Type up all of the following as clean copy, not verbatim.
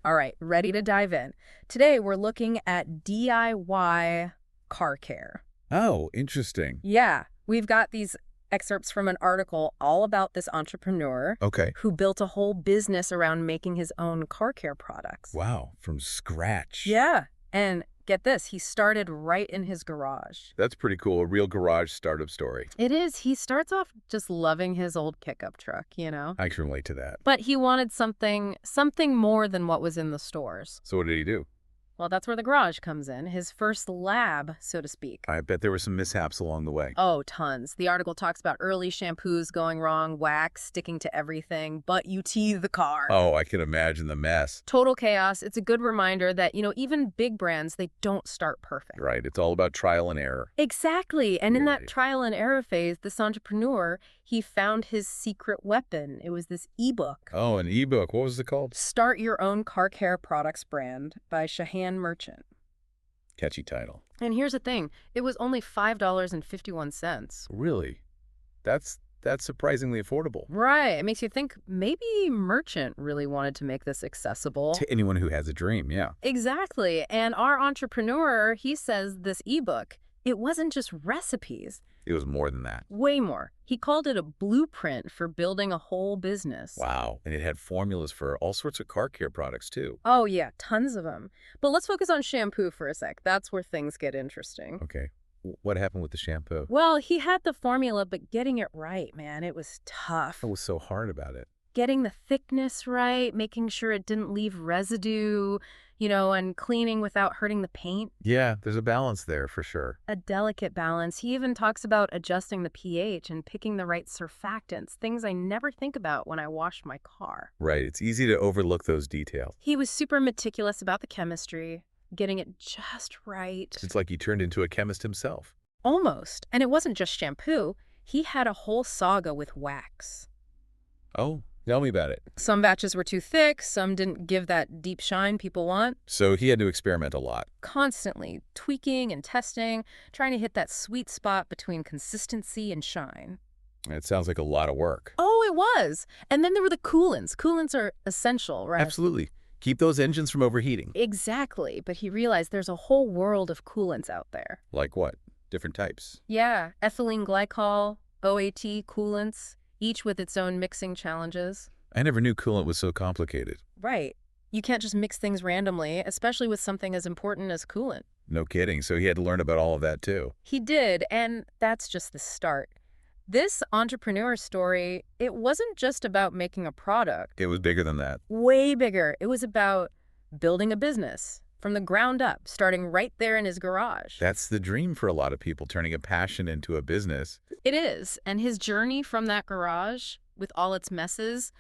All right, ready to dive in. Today, we're looking at DIY car care. Oh, interesting. Yeah, we've got these excerpts from an article all about this entrepreneur Okay. who built a whole business around making his own car care products. Wow, from scratch. Yeah, and get this, he started right in his garage. That's pretty cool. A real garage startup story. It is. He starts off just loving his old pickup truck. I can relate to that. But he wanted something more than what was in the stores. So what did he do? Well, that's where the garage comes in, his first lab, so to speak. I bet there were some mishaps along the way. Oh, tons. The article talks about early shampoos going wrong, wax sticking to everything, but you tease the car. Oh, I can imagine the mess. Total chaos. It's a good reminder that, even big brands, they don't start perfect. Right, it's all about trial and error. Exactly. And in that Right. trial and error phase, this entrepreneur, he found his secret weapon. It was this ebook. Oh, an ebook. What was it called? Start Your Own Car Care Products brand by Shahan Merchant. Catchy title. And here's the thing. It was only $5.51. Really? That's surprisingly affordable. Right. It makes you think maybe Merchant really wanted to make this accessible. To anyone who has a dream, yeah. Exactly. And our entrepreneur, he says this ebook, it wasn't just recipes. It was more than that. Way more. He called it a blueprint for building a whole business. Wow. And it had formulas for all sorts of car care products, too. Oh, yeah, tons of them. But let's focus on shampoo for a sec. That's where things get interesting. Okay. What happened with the shampoo? Well, he had the formula, but getting it right, man, it was tough. What was so hard about it? Getting the thickness right, making sure it didn't leave residue, and cleaning without hurting the paint. Yeah, there's a balance there for sure. A delicate balance. He even talks about adjusting the pH and picking the right surfactants, things I never think about when I wash my car. Right, it's easy to overlook those details. He was super meticulous about the chemistry, getting it just right. It's like he turned into a chemist himself. Almost. And it wasn't just shampoo. He had a whole saga with wax. Oh, tell me about it. Some batches were too thick, some didn't give that deep shine people want. So he had to experiment a lot. Constantly tweaking and testing, trying to hit that sweet spot between consistency and shine. It sounds like a lot of work. Oh, it was. And then there were the coolants. Coolants are essential, right? Absolutely. Keep those engines from overheating. Exactly. But he realized there's a whole world of coolants out there. Like what? Different types. Yeah, ethylene glycol, OAT coolants, each with its own mixing challenges. I never knew coolant was so complicated. Right. You can't just mix things randomly, especially with something as important as coolant. No kidding. So he had to learn about all of that too. He did, and that's just the start. This entrepreneur story, it wasn't just about making a product. It was bigger than that. Way bigger. It was about building a business from the ground up, starting right there in his garage. That's the dream for a lot of people, turning a passion into a business. It is. And his journey from that garage, with all its messes,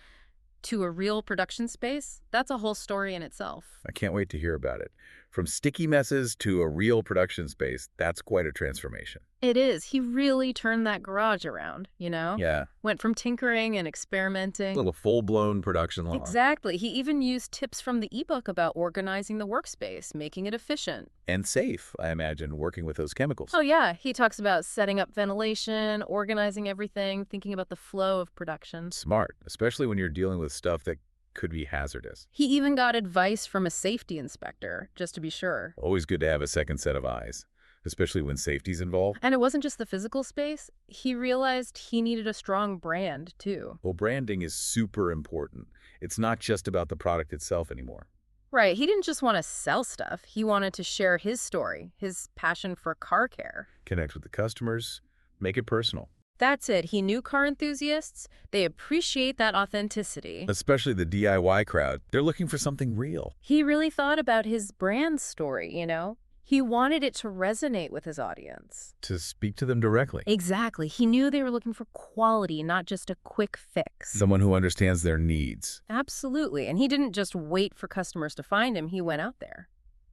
to a real production space, that's a whole story in itself. I can't wait to hear about it. From sticky messes to a real production space, that's quite a transformation. It is. He really turned that garage around. Yeah, Went from tinkering and experimenting. a full-blown production line. Exactly. He even used tips from the ebook about organizing the workspace, making it efficient. And safe, I imagine, working with those chemicals. Oh, yeah. He talks about setting up ventilation, organizing everything, thinking about the flow of production. Smart, especially when you're dealing with stuff that could be hazardous. He even got advice from a safety inspector, just to be sure. Always good to have a second set of eyes, especially when safety's involved. And it wasn't just the physical space. He realized he needed a strong brand, too. Well, branding is super important. It's not just about the product itself anymore. Right. He didn't just want to sell stuff. He wanted to share his story, his passion for car care. Connect with the customers, make it personal. That's it. He knew car enthusiasts. They appreciate that authenticity. Especially the DIY crowd. They're looking for something real. He really thought about his brand story. He wanted it to resonate with his audience. To speak to them directly. Exactly. He knew they were looking for quality, not just a quick fix. Someone who understands their needs. Absolutely. And he didn't just wait for customers to find him. He went out there.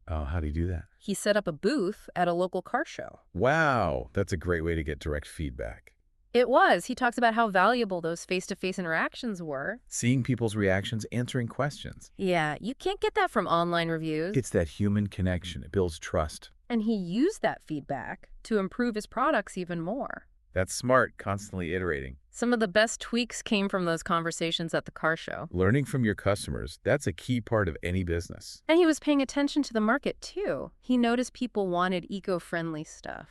Oh, how do you do that? He set up a booth at a local car show. Wow, that's a great way to get direct feedback. It was. He talks about how valuable those face-to-face interactions were. Seeing people's reactions, answering questions. Yeah, you can't get that from online reviews. It's that human connection. It builds trust. And he used that feedback to improve his products even more. That's smart, constantly iterating. Some of the best tweaks came from those conversations at the car show. Learning from your customers, that's a key part of any business. And he was paying attention to the market, too. He noticed people wanted eco-friendly stuff.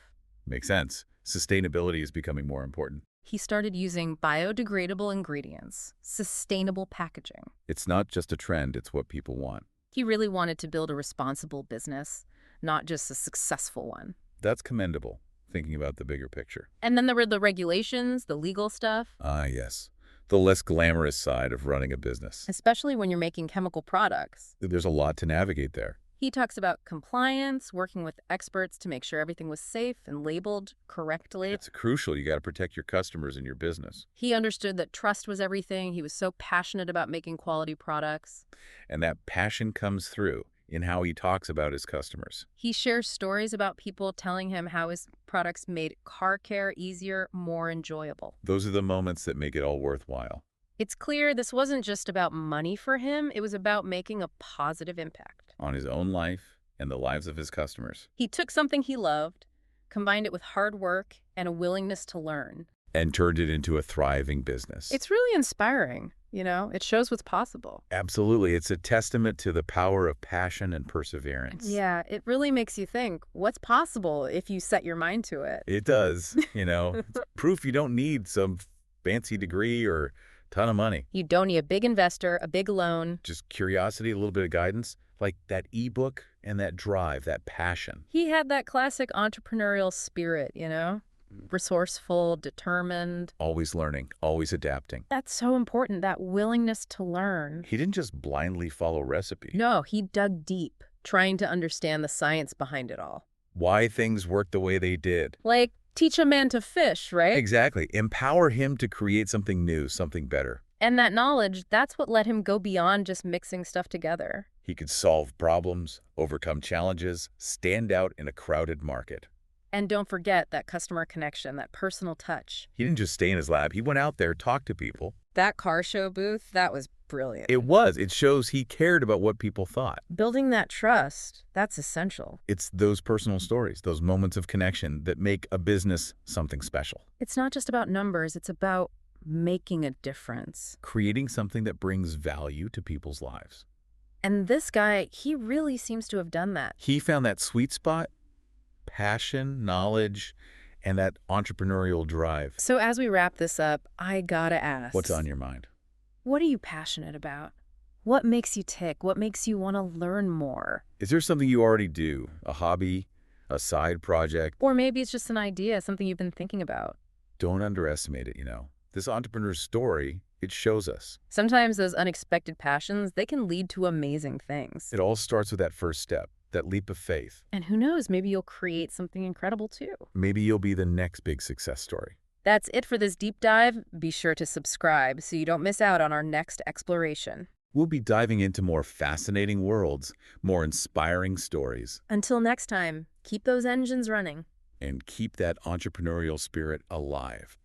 Makes sense. Sustainability is becoming more important. He started using biodegradable ingredients, sustainable packaging. It's not just a trend, it's what people want. He really wanted to build a responsible business, not just a successful one. That's commendable, thinking about the bigger picture. And then there were the regulations, the legal stuff, Ah, yes. The less glamorous side of running a business. especially when you're making chemical products. There's a lot to navigate there. He talks about compliance, working with experts to make sure everything was safe and labeled correctly. It's crucial. You got to protect your customers and your business. He understood that trust was everything. He was so passionate about making quality products. And that passion comes through in how he talks about his customers. He shares stories about people telling him how his products made car care easier, more enjoyable. Those are the moments that make it all worthwhile. It's clear this wasn't just about money for him. It was about making a positive impact. On his own life and the lives of his customers. He took something he loved, combined it with hard work and a willingness to learn. And turned it into a thriving business. It's really inspiring, you know? It shows what's possible. Absolutely. It's a testament to the power of passion and perseverance. Yeah, it really makes you think, what's possible if you set your mind to it? It does. It's proof you don't need some fancy degree or ton of money. You don't need a big investor, a big loan. Just curiosity, a little bit of guidance, like that ebook and that drive, that passion. He had that classic entrepreneurial spirit, you know? Resourceful, determined. Always learning, always adapting. That's so important, that willingness to learn. He didn't just blindly follow recipe. No, he dug deep, trying to understand the science behind it all. Why things work the way they did. Like, teach a man to fish, right? Exactly. Empower him to create something new, something better. And that knowledge, that's what let him go beyond just mixing stuff together. He could solve problems, overcome challenges, stand out in a crowded market. And don't forget that customer connection, that personal touch. He didn't just stay in his lab. He went out there, talked to people. That car show booth, that was brilliant. It was. It shows he cared about what people thought. Building that trust, that's essential. It's those personal stories, those moments of connection that make a business something special. It's not just about numbers, it's about making a difference. Creating something that brings value to people's lives. And this guy, he really seems to have done that. He found that sweet spot, passion, knowledge, and that entrepreneurial drive. So as we wrap this up, I gotta ask. What's on your mind? What are you passionate about? What makes you tick? What makes you want to learn more? Is there something you already do? A hobby? A side project? Or maybe it's just an idea, something you've been thinking about. Don't underestimate it, This entrepreneur's story, it shows us. Sometimes those unexpected passions, they can lead to amazing things. It all starts with that first step, that leap of faith. And who knows, maybe you'll create something incredible too. Maybe you'll be the next big success story. That's it for this deep dive. Be sure to subscribe so you don't miss out on our next exploration. We'll be diving into more fascinating worlds, more inspiring stories, Until next time, keep those engines running. and keep that entrepreneurial spirit alive.